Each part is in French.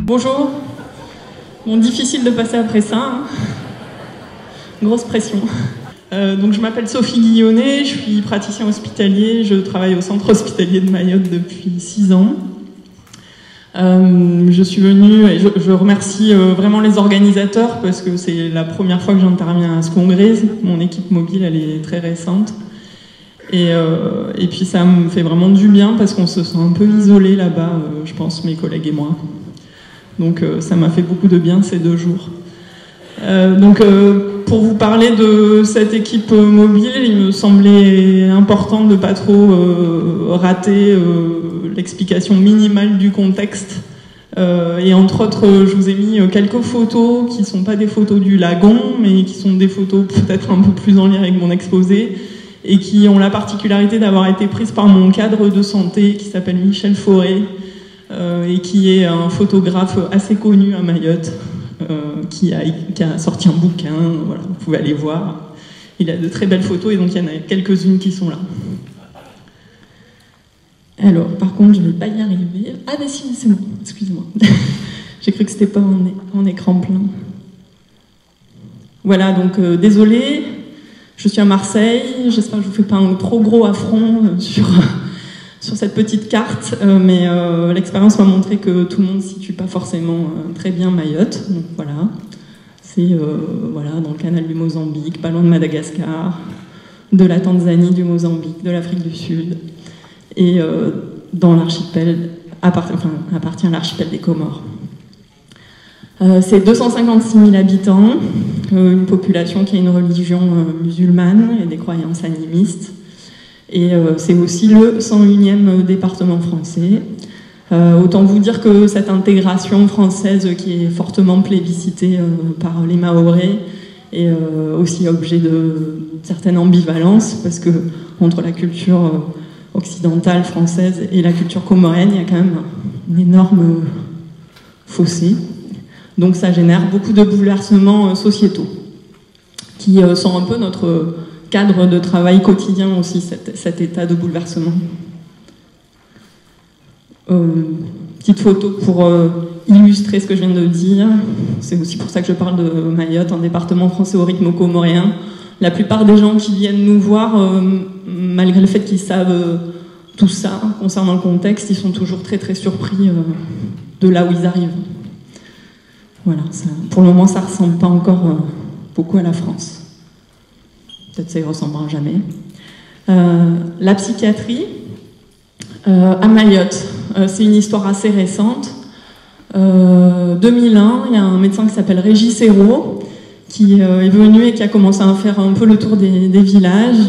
Bonjour. Bon, difficile de passer après ça. Hein. Grosse pression. Donc je m'appelle Sophie Guillonnet, je suis praticien hospitalier, je travaille au centre hospitalier de Mayotte depuis 6 ans. Je suis venue et je remercie vraiment les organisateurs parce que c'est la première fois que j'interviens à ce congrès. Mon équipe mobile, elle est très récente. Et puis ça me fait vraiment du bien parce qu'on se sent un peu isolé là-bas, je pense, mes collègues et moi. Donc ça m'a fait beaucoup de bien ces 2 jours. Pour vous parler de cette équipe mobile, il me semblait important de ne pas trop rater l'explication minimale du contexte. Et entre autres, je vous ai mis quelques photos qui ne sont pas des photos du lagon, mais qui sont des photos peut-être un peu plus en lien avec mon exposé, et qui ont la particularité d'avoir été prises par mon cadre de santé qui s'appelle Michel Fauré, et qui est un photographe assez connu à Mayotte. Qui a sorti un bouquin, voilà, vous pouvez aller voir. Il a de très belles photos et donc il y en a quelques-unes qui sont là. Alors, par contre, je ne vais pas y arriver. Ah, mais si, c'est bon, excusez-moi. J'ai cru que c'était pas en écran plein. Voilà, donc désolée, je suis à Marseille, j'espère que je ne vous fais pas un trop gros affront sur cette petite carte, mais l'expérience m'a montré que tout le monde ne situe pas forcément très bien Mayotte. Donc voilà, c'est voilà, dans le canal du Mozambique, pas loin de Madagascar, de la Tanzanie, du Mozambique, de l'Afrique du Sud, et dans l'archipel, appartient à l'archipel des Comores. C'est 256 000 habitants, une population qui a une religion musulmane et des croyances animistes. Et c'est aussi le 101e département français. Autant vous dire que cette intégration française qui est fortement plébiscitée par les Mahorais est aussi objet de certaine ambivalence, parce que entre la culture occidentale française et la culture comorienne, il y a quand même un énorme fossé. Donc ça génère beaucoup de bouleversements sociétaux, qui sont un peu notre cadre de travail quotidien aussi, cet état de bouleversement. Petite photo pour illustrer ce que je viens de dire. C'est aussi pour ça que je parle de Mayotte, un département français au rythme comoréen. La plupart des gens qui viennent nous voir, malgré le fait qu'ils savent tout ça concernant le contexte, ils sont toujours très très surpris de là où ils arrivent. Voilà, ça, pour le moment ça ne ressemble pas encore beaucoup à la France. Peut-être ça ne ressemblera jamais. La psychiatrie à Mayotte, c'est une histoire assez récente. 2001, il y a un médecin qui s'appelle Régis Hérault qui est venu et qui a commencé à faire un peu le tour des villages,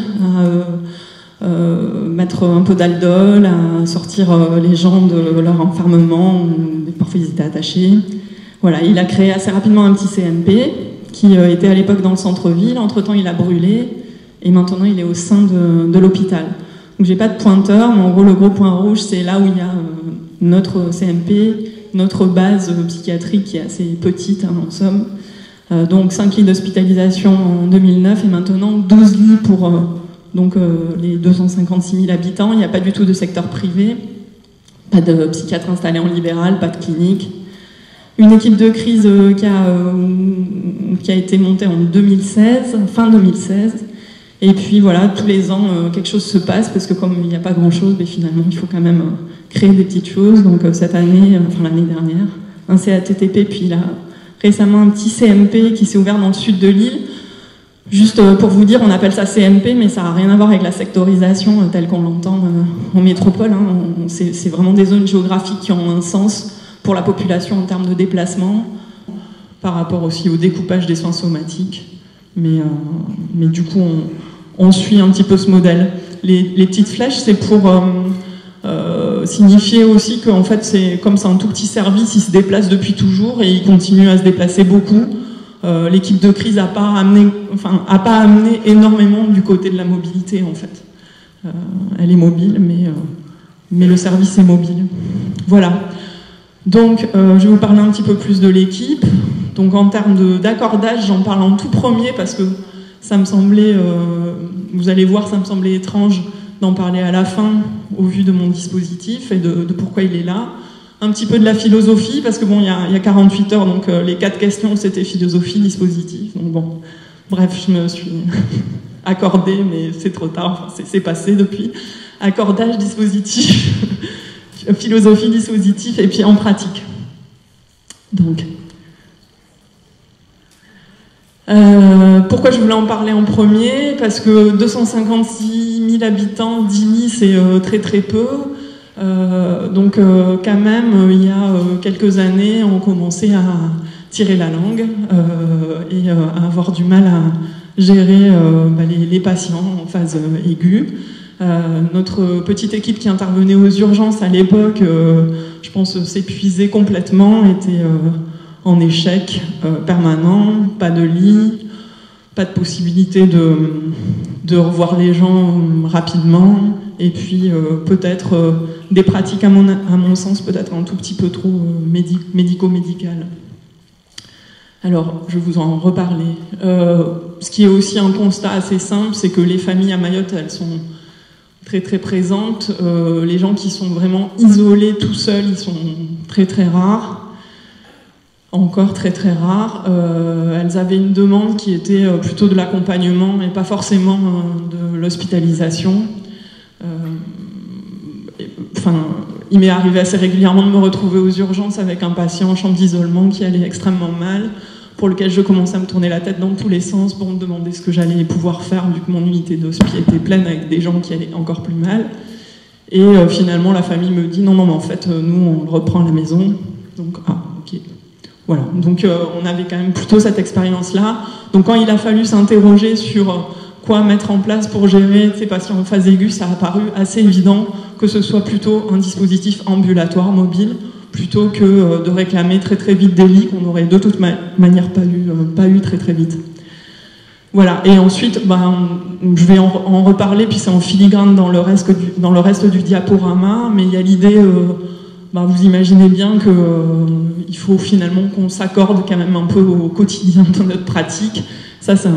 à mettre un peu d'aldol, à sortir les gens de leur enfermement, parfois ils étaient attachés. Voilà, il a créé assez rapidement un petit CMP qui était à l'époque dans le centre-ville. Entre-temps, il a brûlé et maintenant, il est au sein de l'hôpital. Donc, j'ai pas de pointeur, mais en gros, le gros point rouge, c'est là où il y a notre CMP, notre base psychiatrique qui est assez petite, hein, en somme. Donc, 5 lits d'hospitalisation en 2009 et maintenant 12 lits pour les 256 000 habitants. Il n'y a pas du tout de secteur privé, pas de psychiatre installé en libéral, pas de clinique. Une équipe de crise qui a été montée en 2016, fin 2016. Et puis voilà, tous les ans, quelque chose se passe, parce que comme il n'y a pas grand-chose, mais finalement, il faut quand même créer des petites choses. Donc cette année, enfin l'année dernière, un CATTP, puis là, récemment un petit CMP qui s'est ouvert dans le sud de l'île. Juste pour vous dire, on appelle ça CMP, mais ça n'a rien à voir avec la sectorisation telle qu'on l'entend en métropole. Hein. C'est vraiment des zones géographiques qui ont un sens pour la population en termes de déplacement, par rapport aussi au découpage des soins somatiques. Mais du coup, on suit un petit peu ce modèle. Les petites flèches, c'est pour signifier aussi qu'en fait, comme c'est un tout petit service, il se déplace depuis toujours et il continue à se déplacer beaucoup. L'équipe de crise n'a pas amené énormément du côté de la mobilité, en fait. Elle est mobile, mais le service est mobile. Voilà. Donc, je vais vous parler un petit peu plus de l'équipe. Donc, en termes d'accordage, j'en parle en tout premier parce que ça me semblait, vous allez voir, ça me semblait étrange d'en parler à la fin au vu de mon dispositif et de pourquoi il est là. un petit peu de la philosophie, parce que bon, il y a 48 heures, donc les 4 questions, c'était philosophie, dispositif. Donc bon, bref, je me suis accordée, mais c'est trop tard, enfin, c'est passé depuis. Accordage, dispositif, philosophie, dispositif, et puis en pratique. Donc, pourquoi je voulais en parler en premier? Parce que 256 000 habitants, Dili, c'est très très peu. Donc quand même, il y a quelques années, on commençait à tirer la langue et à avoir du mal à gérer les patients en phase aiguë. Notre petite équipe qui intervenait aux urgences à l'époque, je pense, s'épuisait complètement, était en échec permanent, pas de lit, pas de possibilité de revoir les gens rapidement, et puis peut-être des pratiques, à mon sens, peut-être un tout petit peu trop médico-médicales. Alors, je vais vous en reparler. Ce qui est aussi un constat assez simple, c'est que les familles à Mayotte, elles sont très très présentes. Les gens qui sont vraiment isolés tout seuls, ils sont très très rares. Encore très très rares. Elles avaient une demande qui était plutôt de l'accompagnement et pas forcément de l'hospitalisation. Il m'est arrivé assez régulièrement de me retrouver aux urgences avec un patient en chambre d'isolement qui allait extrêmement mal, pour lequel je commençais à me tourner la tête dans tous les sens pour me demander ce que j'allais pouvoir faire, vu que mon unité d'hospi était pleine avec des gens qui allaient encore plus mal. Et finalement, la famille me dit non, mais en fait, nous, on le reprend à la maison. Donc, ok. Voilà. Donc, on avait quand même plutôt cette expérience-là. Donc, quand il a fallu s'interroger sur quoi mettre en place pour gérer ces patients en phase aiguë, ça a paru assez évident que ce soit plutôt un dispositif ambulatoire mobile, plutôt que de réclamer très très vite des lits qu'on n'aurait de toute manière pas eu très très vite. Voilà, et ensuite, je vais en reparler, puis c'est en filigrane dans le reste du diaporama, mais il y a l'idée, vous imaginez bien qu'il faut finalement qu'on s'accorde quand même un peu au quotidien de notre pratique. Ça, c'est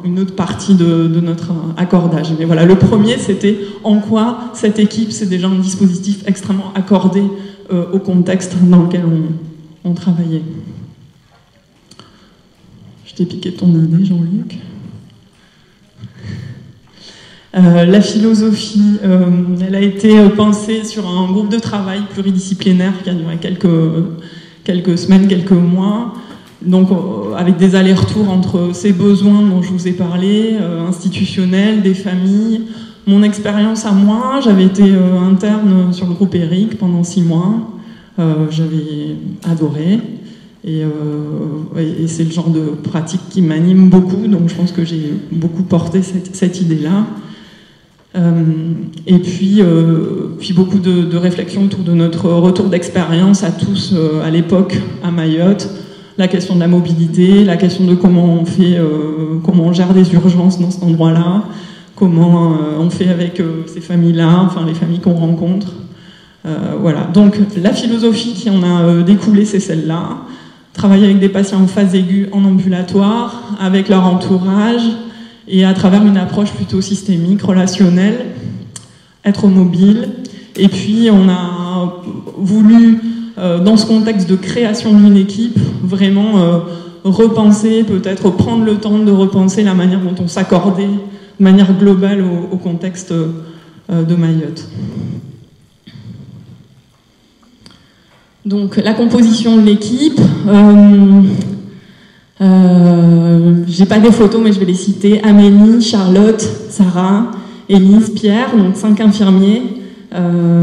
une autre partie de notre accordage. Mais voilà, le premier, c'était en quoi cette équipe, c'est déjà un dispositif extrêmement accordé au contexte dans lequel on travaillait. Je t'ai piqué ton idée, Jean-Luc. La philosophie, elle a été pensée sur un groupe de travail pluridisciplinaire qui a duré quelques semaines, quelques mois. Donc, avec des allers-retours entre ces besoins dont je vous ai parlé, institutionnels, des familles, mon expérience à moi. J'avais été interne sur le groupe ERIC pendant 6 mois. J'avais adoré. Et c'est le genre de pratique qui m'anime beaucoup. Donc, je pense que j'ai beaucoup porté cette idée-là. Et puis beaucoup de réflexions autour de notre retour d'expérience à tous à l'époque à Mayotte. La question de la mobilité, la question de comment on gère des urgences dans cet endroit-là, comment on fait avec ces familles-là, enfin les familles qu'on rencontre. Voilà. Donc la philosophie qui en a découlé, c'est celle-là. Travailler avec des patients en phase aiguë en ambulatoire, avec leur entourage, et à travers une approche plutôt systémique, relationnelle, être mobile. Et puis on a voulu, dans ce contexte de création d'une équipe, vraiment repenser, peut-être prendre le temps de repenser la manière dont on s'accordait de manière globale au contexte de Mayotte. Donc la composition de l'équipe, j'ai pas des photos mais je vais les citer: Amélie, Charlotte, Sarah, Élise, Pierre, donc 5 infirmiers,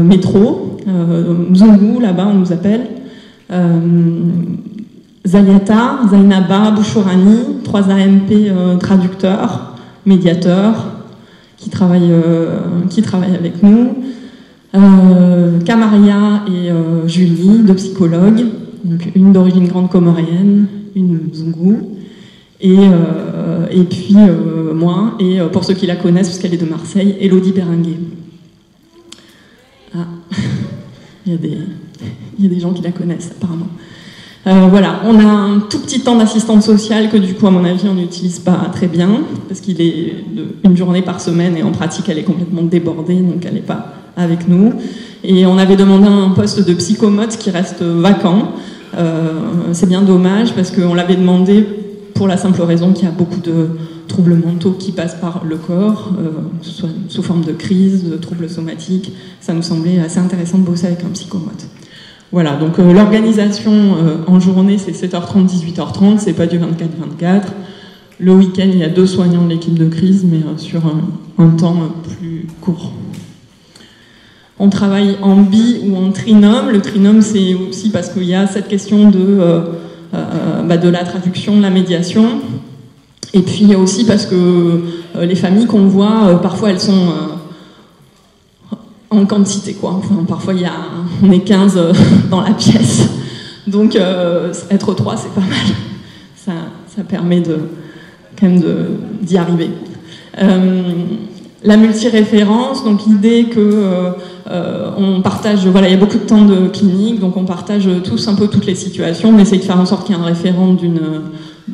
métro, Mzungu, là-bas on nous appelle, Zaliata, Zainaba, Bouchourani, 3 AMP traducteurs, médiateurs, qui travaillent avec nous, Kamaria et Julie, 2 psychologues, donc une d'origine grande comorienne, une Mzungu, et puis moi, et pour ceux qui la connaissent, parce qu'elle est de Marseille, Élodie Berenguer. Ah, il y a des gens qui la connaissent apparemment. Voilà, on a un tout petit temps d'assistante sociale que du coup à mon avis on n'utilise pas très bien, parce qu'il est une journée par semaine et en pratique elle est complètement débordée, donc elle n'est pas avec nous. Et on avait demandé un poste de psychomote qui reste vacant. C'est bien dommage parce qu'on l'avait demandé pour la simple raison qu'il y a beaucoup de troubles mentaux qui passent par le corps, que ce soit sous forme de crise, de troubles somatiques. Ça nous semblait assez intéressant de bosser avec un psychomote. Voilà, donc l'organisation en journée, c'est 7h30, 18h30, c'est pas du 24-24. Le week-end, il y a 2 soignants de l'équipe de crise, mais sur un temps plus court. On travaille en ou en trinôme. Le trinôme, c'est aussi parce qu'il y a cette question de la traduction, de la médiation. Et puis aussi parce que les familles qu'on voit, parfois elles sont en quantité, quoi. Enfin, parfois on est 15 dans la pièce. Donc être 3, c'est pas mal. Ça permet quand même d'y arriver. La multiréférence, donc l'idée que on partage, voilà, il y a beaucoup de temps de clinique, donc on partage tous un peu toutes les situations, on essaye de faire en sorte qu'il y ait un référent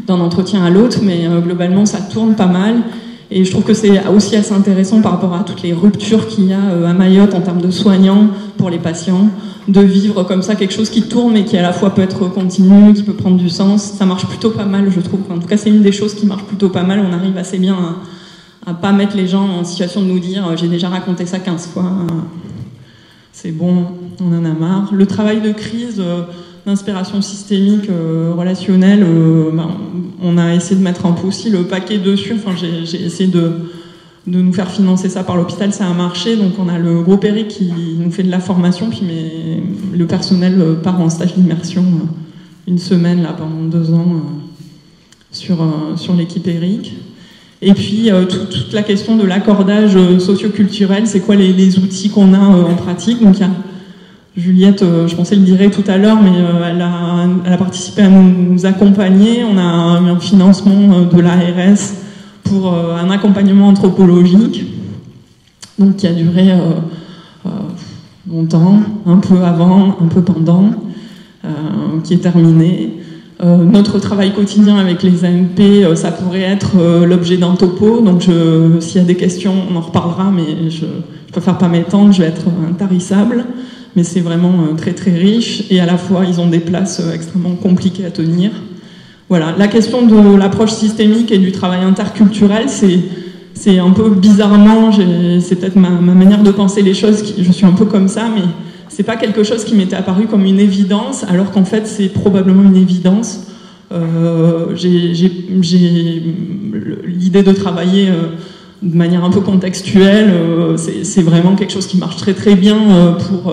d'un entretien à l'autre, mais globalement ça tourne pas mal, et je trouve que c'est aussi assez intéressant par rapport à toutes les ruptures qu'il y a à Mayotte en termes de soignants pour les patients, de vivre comme ça quelque chose qui tourne mais qui à la fois peut être continu, qui peut prendre du sens. Ça marche plutôt pas mal, je trouve. En tout cas, c'est une des choses qui marche plutôt pas mal. On arrive assez bien à pas mettre les gens en situation de nous dire j'ai déjà raconté ça 15 fois, c'est bon, on en a marre. Le travail de crise, d'inspiration systémique, relationnelle, on a essayé de mettre un peu aussi le paquet dessus. Enfin, j'ai essayé de nous faire financer ça par l'hôpital, ça a marché. Donc on a le groupe Eric qui nous fait de la formation, puis le personnel part en stage d'immersion une semaine là, pendant 2 ans sur l'équipe Eric. Et puis toute la question de l'accordage socio-culturel, c'est quoi les outils qu'on a en pratique. Donc il y a Juliette, je pensais le dirait tout à l'heure, mais elle a participé à nous accompagner. On a eu un financement de l'ARS pour un accompagnement anthropologique, donc qui a duré longtemps, un peu avant, un peu pendant, qui est terminé. Notre travail quotidien avec les AMP, ça pourrait être l'objet d'un topo, donc s'il y a des questions, on en reparlera, mais je préfère pas m'étendre, je vais être intarissable, mais c'est vraiment très très riche, et à la fois ils ont des places extrêmement compliquées à tenir. Voilà, la question de l'approche systémique et du travail interculturel, c'est un peu bizarrement, c'est peut-être ma manière de penser les choses, je suis un peu comme ça, mais c'est pas quelque chose qui m'était apparu comme une évidence, alors qu'en fait c'est probablement une évidence. J'ai l'idée de travailler de manière un peu contextuelle, c'est vraiment quelque chose qui marche très très bien pour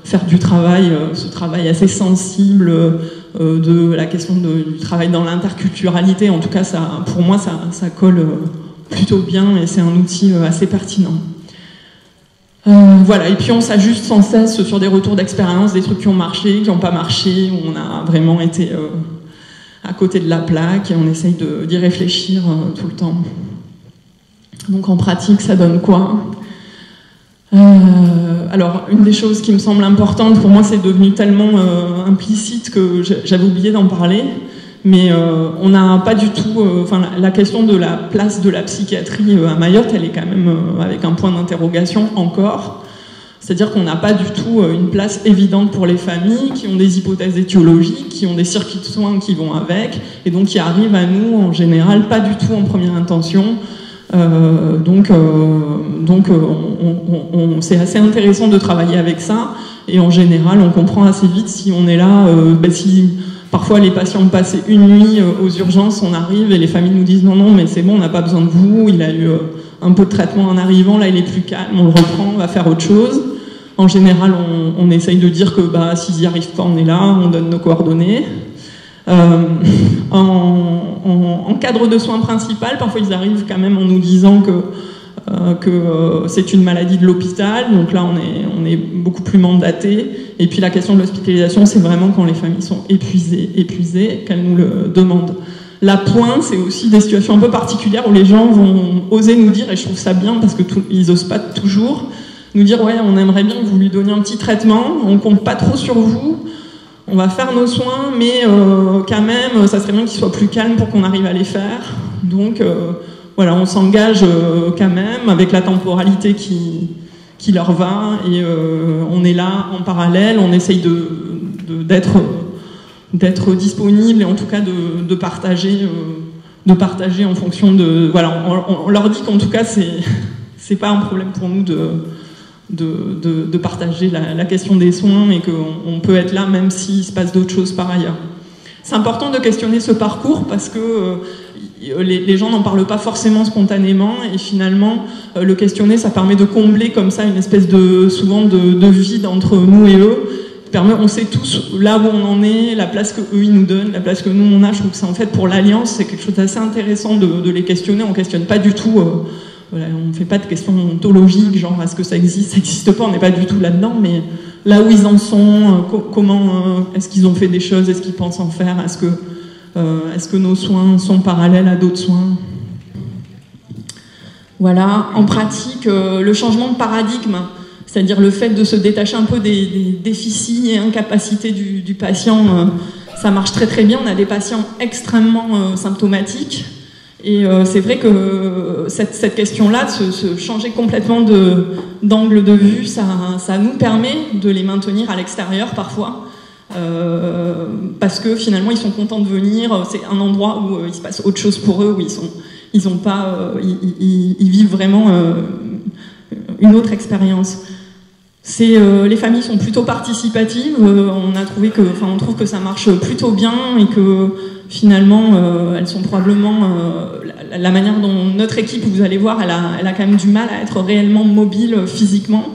faire du travail, ce travail assez sensible de la question du travail dans l'interculturalité. En tout cas, pour moi, ça colle plutôt bien et c'est un outil assez pertinent. Voilà, et puis on s'ajuste sans cesse sur des retours d'expérience, des trucs qui ont marché, qui n'ont pas marché, où on a vraiment été à côté de la plaque et on essaye d'y réfléchir tout le temps. Donc en pratique, ça donne quoi ? Alors, une des choses qui me semble importante, pour moi c'est devenu tellement implicite que j'avais oublié d'en parler, mais on n'a pas du tout... la question de la place de la psychiatrie à Mayotte, elle est quand même avec un point d'interrogation encore. C'est-à-dire qu'on n'a pas du tout une place évidente pour les familles qui ont des hypothèses étiologiques, qui ont des circuits de soins qui vont avec, et donc qui arrivent à nous, en général, pas du tout en première intention. C'est assez intéressant de travailler avec ça, et en général, on comprend assez vite si on est là, si... Parfois, les patients passent une nuit aux urgences, on arrive et les familles nous disent « Non, mais c'est bon, on n'a pas besoin de vous, il a eu un peu de traitement en arrivant, là il est plus calme, on le reprend, on va faire autre chose. » En général, on essaye de dire que s'ils n'y arrivent pas, on est là, on donne nos coordonnées. En cadre de soins principal, parfois ils arrivent quand même en nous disant que c'est une maladie de l'hôpital, donc là on est beaucoup plus mandaté. Et puis la question de l'hospitalisation, c'est vraiment quand les familles sont épuisées qu'elles nous le demandent. La pointe, c'est aussi des situations un peu particulières où les gens vont oser nous dire, et je trouve ça bien parce que ils osent pas toujours, nous dire ouais, on aimerait bien que vous lui donniez un petit traitement, on compte pas trop sur vous, on va faire nos soins, mais quand même, ça serait bien qu'il soit plus calme pour qu'on arrive à les faire. Donc voilà, on s'engage quand même avec la temporalité qui qui leur va, et on est là en parallèle, on essaye d'être disponible, et en tout cas de partager en fonction de... Voilà, on leur dit qu'en tout cas, c'est pas un problème pour nous de partager la question des soins, et qu'on peut être là même s'il se passe d'autres choses par ailleurs. C'est important de questionner ce parcours parce que les gens n'en parlent pas forcément spontanément, et finalement le questionner, ça permet de combler comme ça une espèce souvent de vide entre nous et eux. On sait tous là où on en est, la place qu'eux ils nous donnent, la place que nous on a. Je trouve que c'est en fait pour l'Alliance, c'est quelque chose d'assez intéressant de les questionner. On questionne pas du tout, voilà, on ne fait pas de questions ontologiques, genre est-ce que ça existe pas, on n'est pas du tout là-dedans, mais là où ils en sont, comment est-ce qu'ils ont fait des choses, est-ce qu'ils pensent en faire, est-ce que nos soins sont parallèles à d'autres soins. Voilà, en pratique, le changement de paradigme, c'est-à-dire le fait de se détacher un peu des déficits et incapacités du patient, ça marche très très bien. On a des patients extrêmement symptomatiques, et c'est vrai que cette question-là, de se changer complètement d'angle de vue, ça nous permet de les maintenir à l'extérieur parfois, parce que finalement ils sont contents de venir, c'est un endroit où il se passe autre chose pour eux, où ils vivent vraiment une autre expérience. Les familles sont plutôt participatives, on trouve que ça marche plutôt bien, et que finalement elles sont probablement la manière dont notre équipe, vous allez voir, elle a quand même du mal à être réellement mobile physiquement,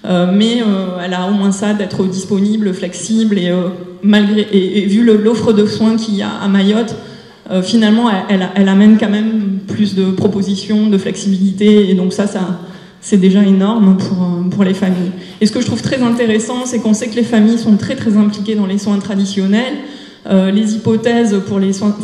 mais elle a au moins ça d'être disponible, flexible, et vu l'offre de soins qu'il y a à Mayotte, finalement elle amène quand même plus de propositions, de flexibilité, et donc ça c'est déjà énorme pour les familles. Et ce que je trouve très intéressant, c'est qu'on sait que les familles sont très très impliquées dans les soins traditionnels. Les hypothèses pour les soins,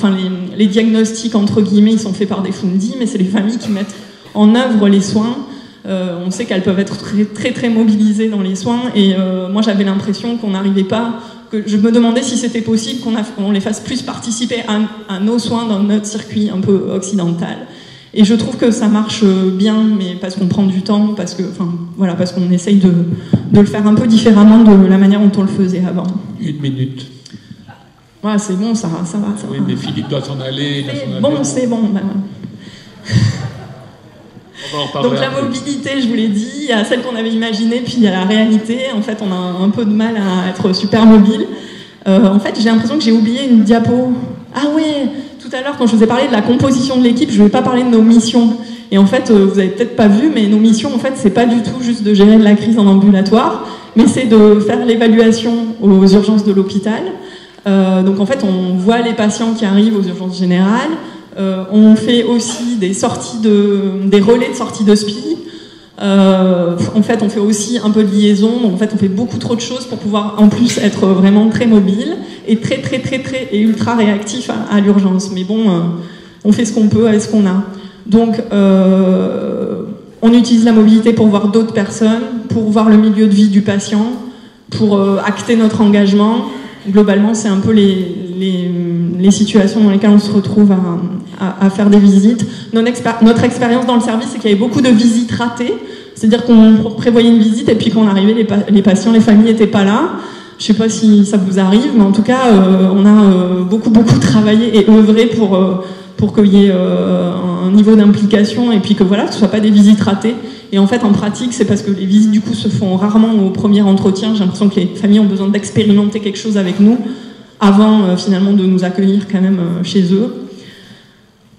les diagnostics entre guillemets, ils sont faits par des fundis, mais c'est les familles qui mettent en œuvre les soins. On sait qu'elles peuvent être très très très mobilisées dans les soins, et moi j'avais l'impression qu'on n'arrivait pas, que je me demandais si c'était possible qu'on les fasse plus participer à nos soins dans notre circuit un peu occidental. Et je trouve que ça marche bien, mais parce qu'on prend du temps, parce qu'on essaye de le faire un peu différemment de la manière dont on le faisait avant. 1 minute. Ouais, c'est bon, ça va. Oui, mais Philippe doit s'en aller. C'est bon. Donc la mobilité, je vous l'ai dit, il y a celle qu'on avait imaginée, puis il y a la réalité. En fait, on a un peu de mal à être super mobile. En fait, j'ai l'impression que j'ai oublié une diapo. Ah ouais, tout à l'heure, quand je vous ai parlé de la composition de l'équipe, je ne vais pas parler de nos missions. Et en fait, vous avez peut-être pas vu, mais nos missions, en fait, c'est pas du tout juste de gérer la crise en ambulatoire, mais c'est de faire l'évaluation aux urgences de l'hôpital. Donc en fait, on voit les patients qui arrivent aux urgences générales. On fait aussi des relais de sortie de SPI. En fait, on fait aussi un peu de liaison. Donc en fait, on fait beaucoup trop de choses pour pouvoir en plus être vraiment très mobile et très et ultra réactif à l'urgence. Mais bon, on fait ce qu'on peut avec ce qu'on a. Donc on utilise la mobilité pour voir d'autres personnes, pour voir le milieu de vie du patient, pour acter notre engagement. Globalement, c'est un peu les situations dans lesquelles on se retrouve à faire des visites. Notre expérience dans le service, c'est qu'il y avait beaucoup de visites ratées. C'est-à-dire qu'on prévoyait une visite, et puis quand on arrivait, les patients, les familles n'étaient pas là. Je ne sais pas si ça vous arrive, mais en tout cas, on a beaucoup travaillé et œuvré pour qu'il y ait un niveau d'implication, et puis que voilà, ce ne soit pas des visites ratées. Et en fait, en pratique, c'est parce que les visites, du coup, se font rarement au premier entretien. J'ai l'impression que les familles ont besoin d'expérimenter quelque chose avec nous avant, finalement, de nous accueillir quand même chez eux.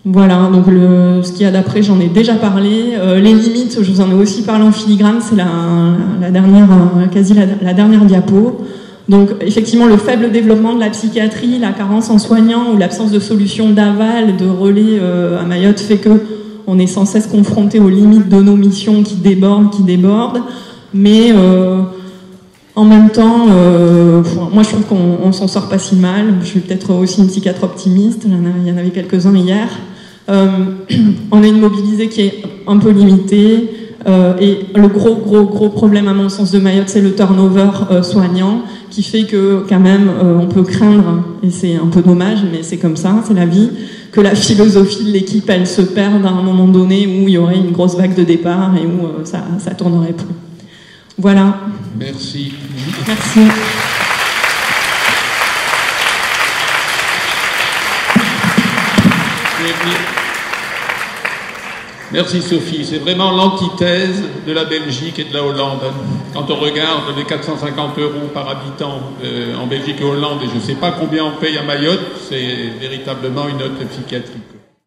Voilà, donc ce qu'il y a d'après, j'en ai déjà parlé. Les limites, je vous en ai aussi parlé en filigrane, c'est la dernière diapo. Donc, effectivement, le faible développement de la psychiatrie, la carence en soignants ou l'absence de solutions d'aval, de relais à Mayotte fait que on est sans cesse confronté aux limites de nos missions qui débordent, mais en même temps, moi je trouve qu'on s'en sort pas si mal. Je suis peut-être aussi une psychiatre optimiste, il y en avait quelques-uns hier. On a une mobilité qui est un peu limitée, et le gros problème à mon sens de Mayotte, c'est le turnover soignant, qui fait que quand même on peut craindre, et c'est un peu dommage, mais c'est comme ça, c'est la vie, que la philosophie de l'équipe, elle se perde à un moment donné où il y aurait une grosse vague de départ et où ça tournerait plus. Voilà. Merci. Merci. Merci Sophie, c'est vraiment l'antithèse de la Belgique et de la Hollande. Quand on regarde les 450 € par habitant en Belgique et Hollande, et je ne sais pas combien on paye à Mayotte, c'est véritablement une note psychiatrique.